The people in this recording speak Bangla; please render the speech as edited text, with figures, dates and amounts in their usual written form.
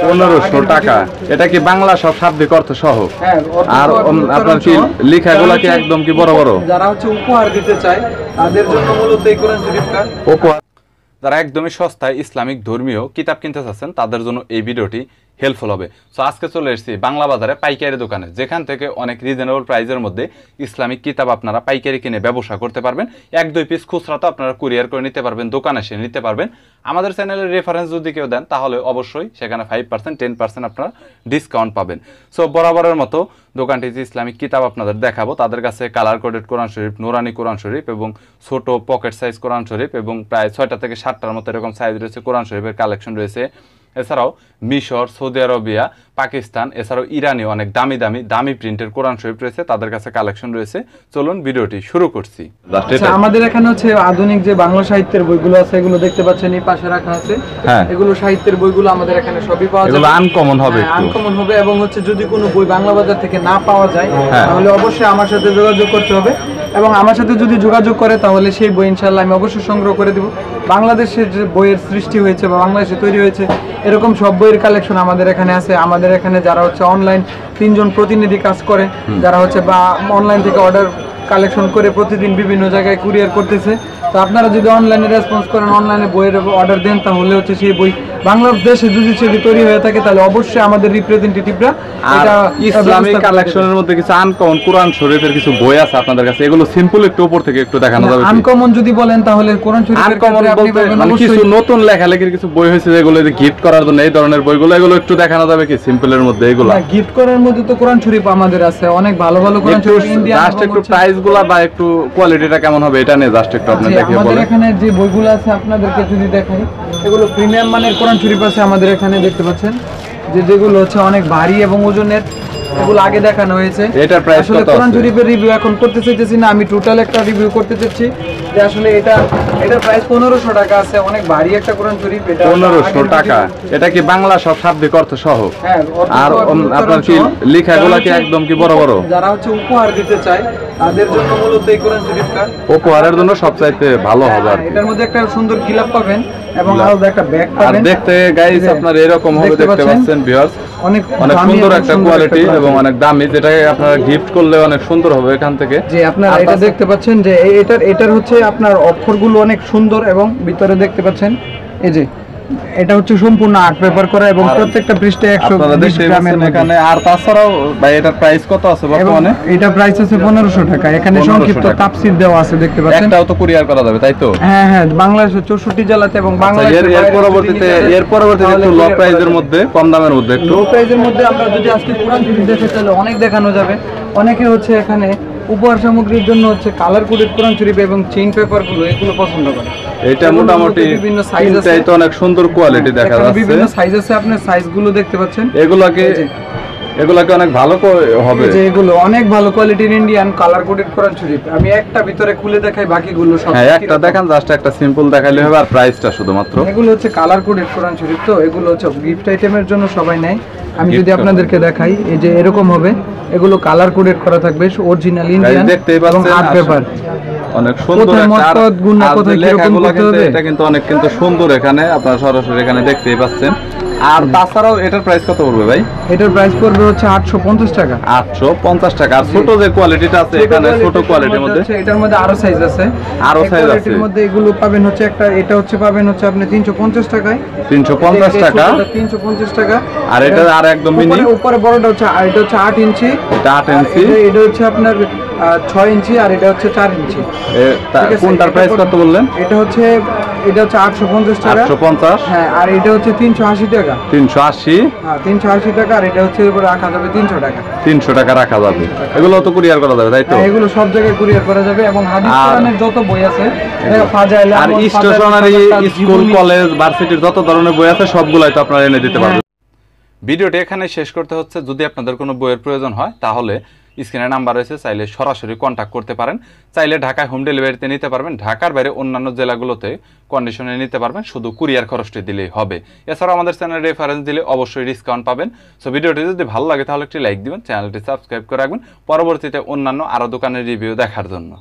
1500 টাকা। এটা কি বাংলা সব শাব্দিক অর্থ সহ? আর আপনার কি লেখাগুলো কি একদম কি বড় বড়? যারা হচ্ছে উপহার দিতে চায় তাদের জন্য মূলত এই কোরআন শরীফটা উপহার। যারা একদমই সস্তায় ইসলামিক ধর্মীয় কিতাব কিনতে চাচ্ছেন তাদের জন্য এই ভিডিওটি হেল্পফুল হবে। সো আজকে চলে এসেছি বাংলা বাজারে পাইকারি দোকানে, যেখান থেকে অনেক রিজনেবল প্রাইসের মধ্যে ইসলামিক কিতাব আপনারা পাইকারি কিনে ব্যবসা করতে পারবেন। 1-2 পিস খুচরা তো আপনারা কুরিয়ার করে নিতে পারবেন, দোকানে এসে নিতে পারবেন। আমাদের চ্যানেলের রেফারেন্স যদি কেউ দেন তাহলে অবশ্যই সেখানে 5% 10% আপনারা ডিসকাউন্ট পাবেন। সো বরাবরের মতো দোকানটি যে ইসলামিক কিতাব আপনাদের দেখাবো, তাদের কাছে কালার কোডেড কোরআন শরীফ, নুরানি কোরআন শরীফ এবং ছোট পকেট সাইজ কোরআন শরীফ এবং প্রায় 6টা থেকে 7টার মতো এরকম সাইজ রয়েছে কোরআন শরীফের কালেকশন রয়েছে। এছাড়াও মিশর, সৌদি আরবিয়া, পাকিস্তান, এছাড়াও ইরানি অনেক দামি প্রিন্টের কোরআন শরীফ রয়েছে, তাদের কাছে কালেকশন রয়েছে। চলুন ভিডিওটি শুরু করছি। আমাদের এখানে হচ্ছে আধুনিক যে বাংলা সাহিত্যের বইগুলো আছে এগুলো দেখতে পাচ্ছেন এই পাশে রাখা আছে। এগুলো সাহিত্যের বইগুলো আমাদের এখানে সবই পাওয়া যায়। এগুলো আনকমন হবে, আনকমন হবে এবং হচ্ছে যদি কোনো বই বাংলা বাজার থেকে না পাওয়া যায় তাহলে অবশ্যই আমার সাথে যোগাযোগ করতে হবে এবং আমার সাথে যদি যোগাযোগ করে তাহলে সেই বই ইনশাআল্লাহ আমি অবশ্যই সংগ্রহ করে দেব। বাংলাদেশের যে বইয়ের সৃষ্টি হয়েছে বা বাংলাদেশে তৈরি হয়েছে এরকম সব বইয়ের কালেকশন আমাদের এখানে আছে। আমাদের এখানে যারা হচ্ছে অনলাইন 3 জন প্রতিনিধি কাজ করে, যারা হচ্ছে বা অনলাইন থেকে অর্ডার কালেকশন করে প্রতিদিন বিভিন্ন জায়গায় কুরিয়ার করতেছে। তো আপনারা যদি অনলাইনে রেসপন্স করেন, অনলাইনে বইয়ের অর্ডার দেন, তাহলে হচ্ছে সেই বই বাংলাদেশে যদি সেটি তৈরি হয়ে থাকে তাহলে অবশ্যই আমাদের রিপ্রেজেন্টেটিভরা এটা ইসলামিক কালেকশনের মধ্যে কিছু আনকমন কোরআন শরীফের কিছু বই আছে আপনাদের কাছে, এগুলো সিম্পল একটু উপর থেকে একটু দেখানো যাবে? আনকমন যদি বলেন তাহলে কোরআন শরীফের আনকমন বলতে মানে কিছু নতুন লেখালেখির কিছু বই হয়েছে যেগুলো গিফট করার জন্য, এই ধরনের বইগুলো এগুলো একটু দেখানো যাবে কি সিম্পলের মধ্যে? এগুলো গিফট করার মধ্যে তো কোরআন শরীফ আমাদের আছে অনেক ভালো ভালো কোরআন শরীফ। জাস্ট একটু প্রাইসগুলো বা একটু কোয়ালিটিটা কেমন হবে এটা নিয়ে জাস্ট একটু আপনি দেখিয়ে বলেন। আমাদের এখানে যে বইগুলো আছে আপনাদেরকে যদি দেখাই, এগুলো প্রিমিয়াম মানের কোরআন শরীফ আছে আমাদের এখানে, দেখতে পাচ্ছেন যেগুলো হচ্ছে অনেক ভারী এবং ওজনের, এগুলো আগে দেখানো হয়েছে। এটার প্রাইস কত? কোরআন শরীফের রিভিউ এখন করতে চাইতেছি না, আমি টোটাল একটা রিভিউ করতে চাচ্ছি যে আসলে এটার প্রাইস 1500 টাকা আছে। অনেক ভারী একটা কোরআন শরীফ, এটা 1500 টাকা। এটা কি বাংলা সব শাব্দিক অর্থ সহ? আর আপনার কি লেখাগুলো কি একদম কি বড় বড়? যারা হচ্ছে উপহার দিতে চায় তাদের জন্য মূলত এই কোরআন শরীফটা উপহারের জন্য সবচাইতে ভালো হবে। আর এটার মধ্যে একটা সুন্দর গিলাপ পাবেন এবং আলাদা একটা ব্যাগ পাবেন। আর দেখতে গাইস আপনারা এরকম হবে, দেখতে পাচ্ছেন ভিউয়ার্স, অনেক সুন্দর একটা কোয়ালিটি এবং অনেক দামি, যেটা আপনারা গিফট করলে অনেক সুন্দর হবে এখান থেকে। যে আপনারা এটা দেখতে পাচ্ছেন যে এটার হচ্ছে আপনার অক্ষরগুলো অনেক সুন্দর এবং ভিতরে দেখতে পাচ্ছেন এই যে এটা হচ্ছে সম্পূর্ণ আর্ট পেপার করা এবং প্রত্যেকটা পৃষ্ঠায় 120 গ্রামের এখানে। আর তাছাড়াও ভাই এটার প্রাইস কত আছে বর্তমানে? এটা প্রাইস আছে 1500 টাকা। এখানে সংক্ষিপ্ত তাফসীর দেওয়া আছে, দেখতে পাচ্ছেন। একটাও তো কুরিয়ার করা যাবে তাই তো? হ্যাঁ হ্যাঁ, বাংলাদেশের 64 জেলাতে এবং বাংলাদেশের এর পরবর্তীতে একটু লো প্রাইসের মধ্যে, কম দামের মধ্যে, একটু লো প্রাইসের মধ্যে আমরা যদি আজকে কোরআন শরীফ দেখতে চাইলে অনেক দেখানো যাবে। অনেকে হচ্ছে এখানে উপহার সামগ্রীর জন্য হচ্ছে কালার কোডেড কোরআন শরীফ এবং চেইন পেপারগুলো এগুলো পছন্দ করে। এটা মোটামুটি বিভিন্ন সাইজ আছে, এটা অনেক সুন্দর কোয়ালিটি দেখা যাচ্ছে। বিভিন্ন সাইজ আছে, আপনি সাইজগুলো দেখতে পাচ্ছেন। এগুলোকে অনেক ভালো হবে, যে এগুলো অনেক ভালো কোয়ালিটির ইন্ডিয়ান কালার কোডেড কোরআন শরীফ। আমি একটা ভিতরে খুলে দেখাই, বাকিগুলো সব একটা দেখান, জাস্ট একটা সিম্পল দেখাইলে হবে। আর প্রাইসটা শুধুমাত্র এগুলো হচ্ছে কালার কোডেড কোরআন শরীফ, তো এগুলো হচ্ছে গিফট আইটেমের জন্য সবাই নেয়। আমি যদি আপনাদেরকে দেখাই, এই যে এরকম হবে, এগুলো কালার কোডেড করা থাকবে, অরিজিনাল ইন্ডিয়ান এবং আর্ট পেপার। অনেক সুন্দর এটা কিন্তু অনেক কিন্তু সুন্দর। এখানে আপনারা সরাসরি এখানে দেখতেই পাচ্ছেন। আর তাছাড়াও এটার প্রাইস কত পড়বে ভাই? এটার প্রাইস পড়বে হচ্ছে 850 টাকা। 850 টাকা। আর ছোট যে কোয়ালিটিটা আছে এখানে, ছোট কোয়ালিটির মধ্যে, এটার মধ্যে আরো সাইজ আছে, এর মধ্যে এগুলো পাবেন হচ্ছে একটা, এটা হচ্ছে পাবেন হচ্ছে আপনি 350 টাকায়। 350 টাকা, 350 টাকা। আর এটা আর একদম মিনি, উপরে বড়টা হচ্ছে, এটা হচ্ছে 8 ইঞ্চি, এটা 8 ইঞ্চি, এটা হচ্ছে আপনার 6 ইঞ্চি, আর এটা হচ্ছে 4 ইঞ্চি। কোনটার প্রাইস কত বললেন? এটা হচ্ছে 850 টাকা। 850, হ্যাঁ। আর এটা হচ্ছে 380 টাকা। 380, হ্যাঁ 380 টাকা। আর এটা হচ্ছে উপরে রাখা যাবে 300 টাকা। 300 টাকা রাখা যাবে। এগুলো তো কুরিয়ার করা যাবে তাই তো? এগুলো সব জায়গায় কুরিয়ার করা যাবে এবং হাদিস কোরআনের যত বই আছে, ফাজাইল আর স্টেশনারি, স্কুল, কলেজ, ভার্সিটির যত ধরনের বই আছে সবগুলাই তো আপনারা এনে দিতে পারবেন। ভিডিওটি এখানে শেষ করতে হচ্ছে। যদি আপনাদের কোনো বইয়ের প্রয়োজন হয় তাহলে স্ক্রিনে নাম্বার রয়েছে, চাইলে সরাসরি কন্ট্যাক্ট করতে পারেন। চাইলে ঢাকায় হোম ডেলিভারিতে নিতে পারবেন, ঢাকার বাইরে অন্যান্য জেলাগুলোতে কন্ডিশনে নিতে পারবেন, শুধু কুরিয়ার খরচটি দিলেই হবে। এছাড়াও আমাদের চ্যানেলে রেফারেন্স দিলে অবশ্যই ডিসকাউন্ট পাবেন। সো ভিডিওটি যদি ভালো লাগে তাহলে একটি লাইক দিবেন, চ্যানেলটি সাবস্ক্রাইব করে রাখবেন পরবর্তীতে অন্যান্য আরও দোকানের রিভিউ দেখার জন্য।